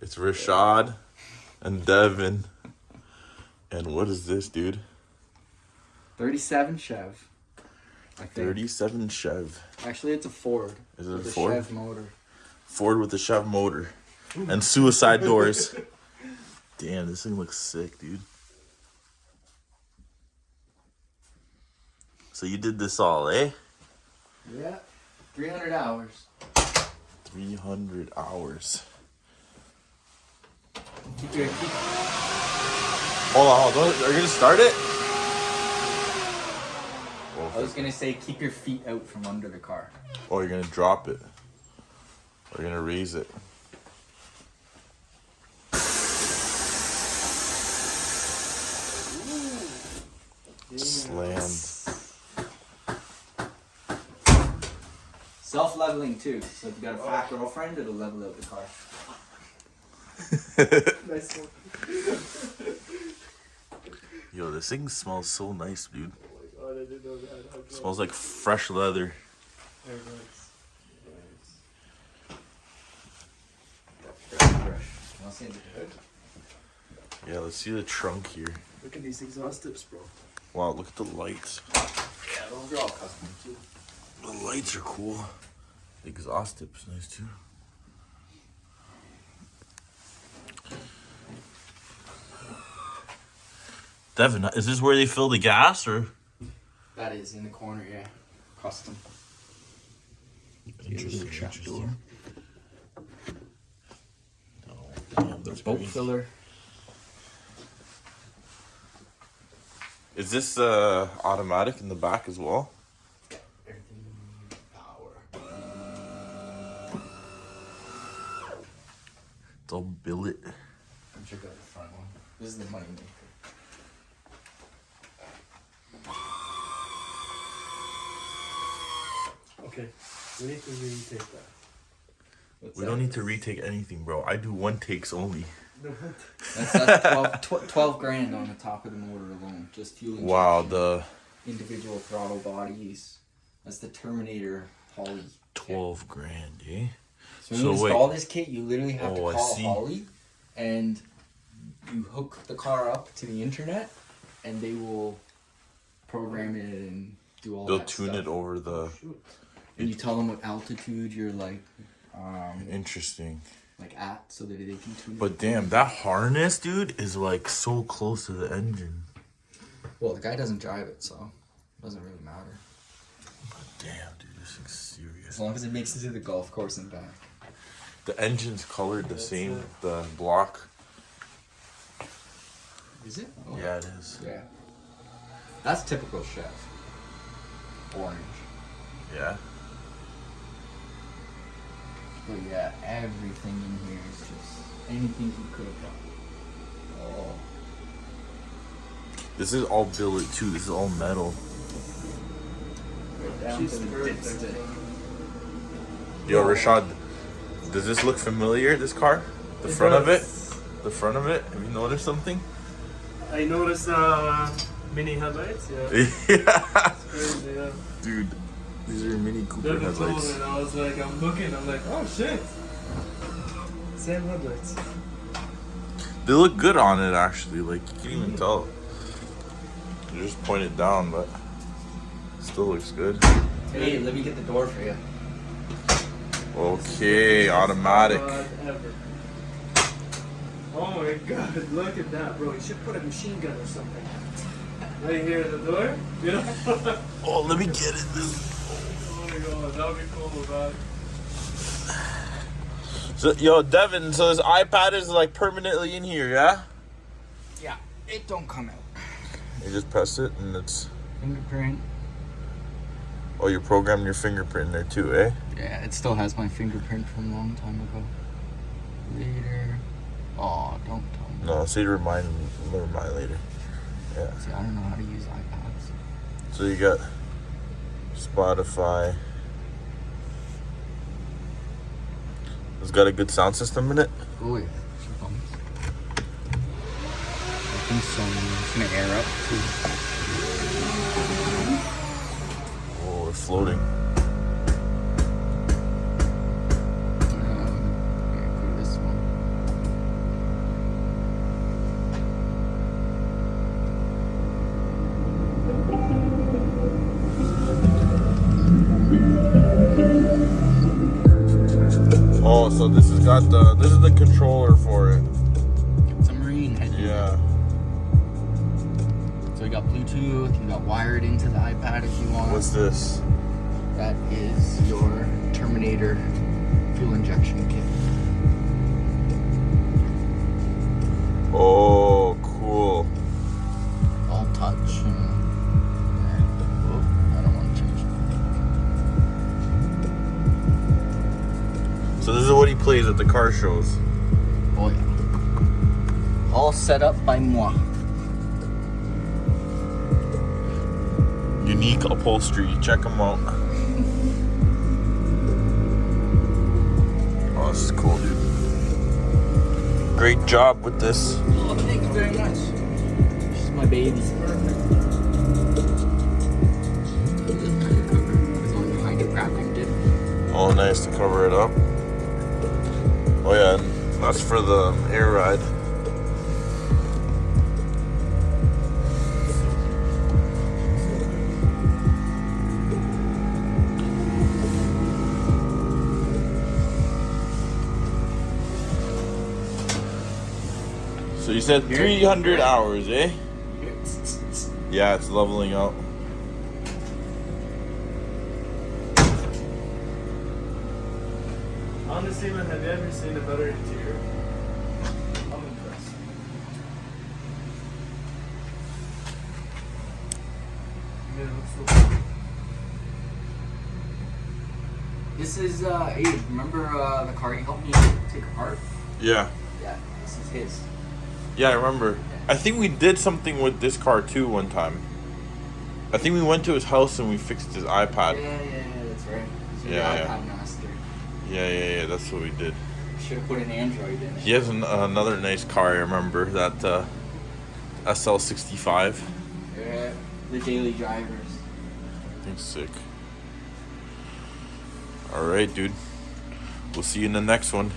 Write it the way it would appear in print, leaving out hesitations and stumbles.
It's Rashad and Devin. And what is this, dude? 37 Chev. I think. 37 Chev. Actually, it's a Ford. Is it a with Ford? Chev motor. Ford with the Chev motor. And suicide doors. Damn, this thing looks sick, dude. So you did this all, eh? Yeah. 300 hours. 300 hours. Keep. Hold on. Are you going to start it? I was gonna say keep your feet out from under the car. Or you're going to drop it. Or you're going to raise it. Slammed. Self-leveling too. So if you got a fat girlfriend, it'll level out the car. Nice one. Yo, this thing smells so nice, dude. Oh my god, I didn't know that. Smells like fresh leather. Very nice. Fresh. I'll see the hood. Yeah, let's see the trunk here. Look at these exhaust tips, bro. Wow, look at the lights. Yeah, those are all custom too. The lights are cool. The exhaust tip's nice too. Devin, is this where they fill the gas or? That is in the corner, yeah. Custom. Interesting. Trap door. Oh, damn, that's Boat crazy. filler. Is this automatic in the back as well? Power. It's all billet. Come check out the front one. This is the money maker. Okay, we need to retake that. What's We that? don't need to retake anything, bro. I do one takes only. That's 12 grand on the top of the motor alone. Just fuel injection. Wow, the Individual throttle bodies. That's the Terminator Holly. 12 grand, eh? So when you So install this kit, you literally have to Oh, I call see. Holly, and you hook the car up to the internet, and they will program it and do all They'll that tune stuff. it over the... Shoot. And you tell them what altitude you're Interesting. at, so that they can tune it. But damn, that harness, dude, is like so close to the engine. Well, the guy doesn't drive it, so it doesn't really matter. Damn, dude, this thing's serious. As long as it makes it to the golf course and back. The engine's colored the That's same, it. the block. Is it? Oh. Yeah, it is. Yeah. That's typical chef. Orange. Yeah. But yeah, everything in here is just anything you could have done. Oh. This is all billet too. This is all metal. Right down She's to the perfect. dipstick. Yo, Rashad, does this look familiar, this car? The It front of it? does. The front of it? Have you noticed something? I noticed mini headlights, yeah. Yeah. Crazy, yeah. Dude, these are Mini Cooper Devin told me, headlights. and I was like, I'm looking, I'm like, oh shit. Same headlights. They look good on it, actually. Like, you can't even tell. You just point it down, but it still looks good. Hey, let me get the door for you. Okay, automatic. God, ever. Oh my god, look at that, bro. You should put a machine gun or something. Right here at the door, you know? Oh, let me get it. Oh my god, that would be cool, man. So, yo, Devin, so this iPad is like permanently in here, yeah? Yeah, it don't come out. You just press it and it's... Fingerprint. Oh, you're programming your fingerprint in there too, eh? Yeah, it still has my fingerprint from a long time ago. Later. Oh, don't tell me. No, say remind later. Yeah. See, I don't know how to use iPads. So you got Spotify. It's got a good sound system in it. Oh yeah. She bumps. I think so. It's gonna air up too. Oh, it's floating. Yeah, go to this one. So this has got this is the controller for it. It's a marine head unit. Yeah. So you got Bluetooth, you got wired into the iPad if you want. What's this? That is your Terminator fuel injection kit. Oh, cool. All touch. And, oh, I don't want to change it. So this is what he plays at the car shows. Oh yeah. All set up by moi. Unique upholstery. Check them out. Oh, this is cool, dude. Great job with this. Oh, thank you very much. She's my baby. Perfect. This kind of cover is on behind it wrapping dip. Oh, nice to cover it up. Oh yeah, that's for the air ride. So you said 300 hours, eh? Yeah, it's leveling out. Honestly, man, have you ever seen a better interior? I'm impressed. Yeah, it looks so cool. This is Abe. Remember the car you helped me take apart? Yeah. Yeah, this is his. Yeah, I remember. I think we did something with this car too one time. I think we went to his house and we fixed his iPad. Yeah, that's right. He's your Yeah, iPad master. Yeah, that's what we did. Should have put an Android in it. He has another nice car, I remember, that SL65. Yeah, the daily drivers. I think sick. Alright, dude. We'll see you in the next one.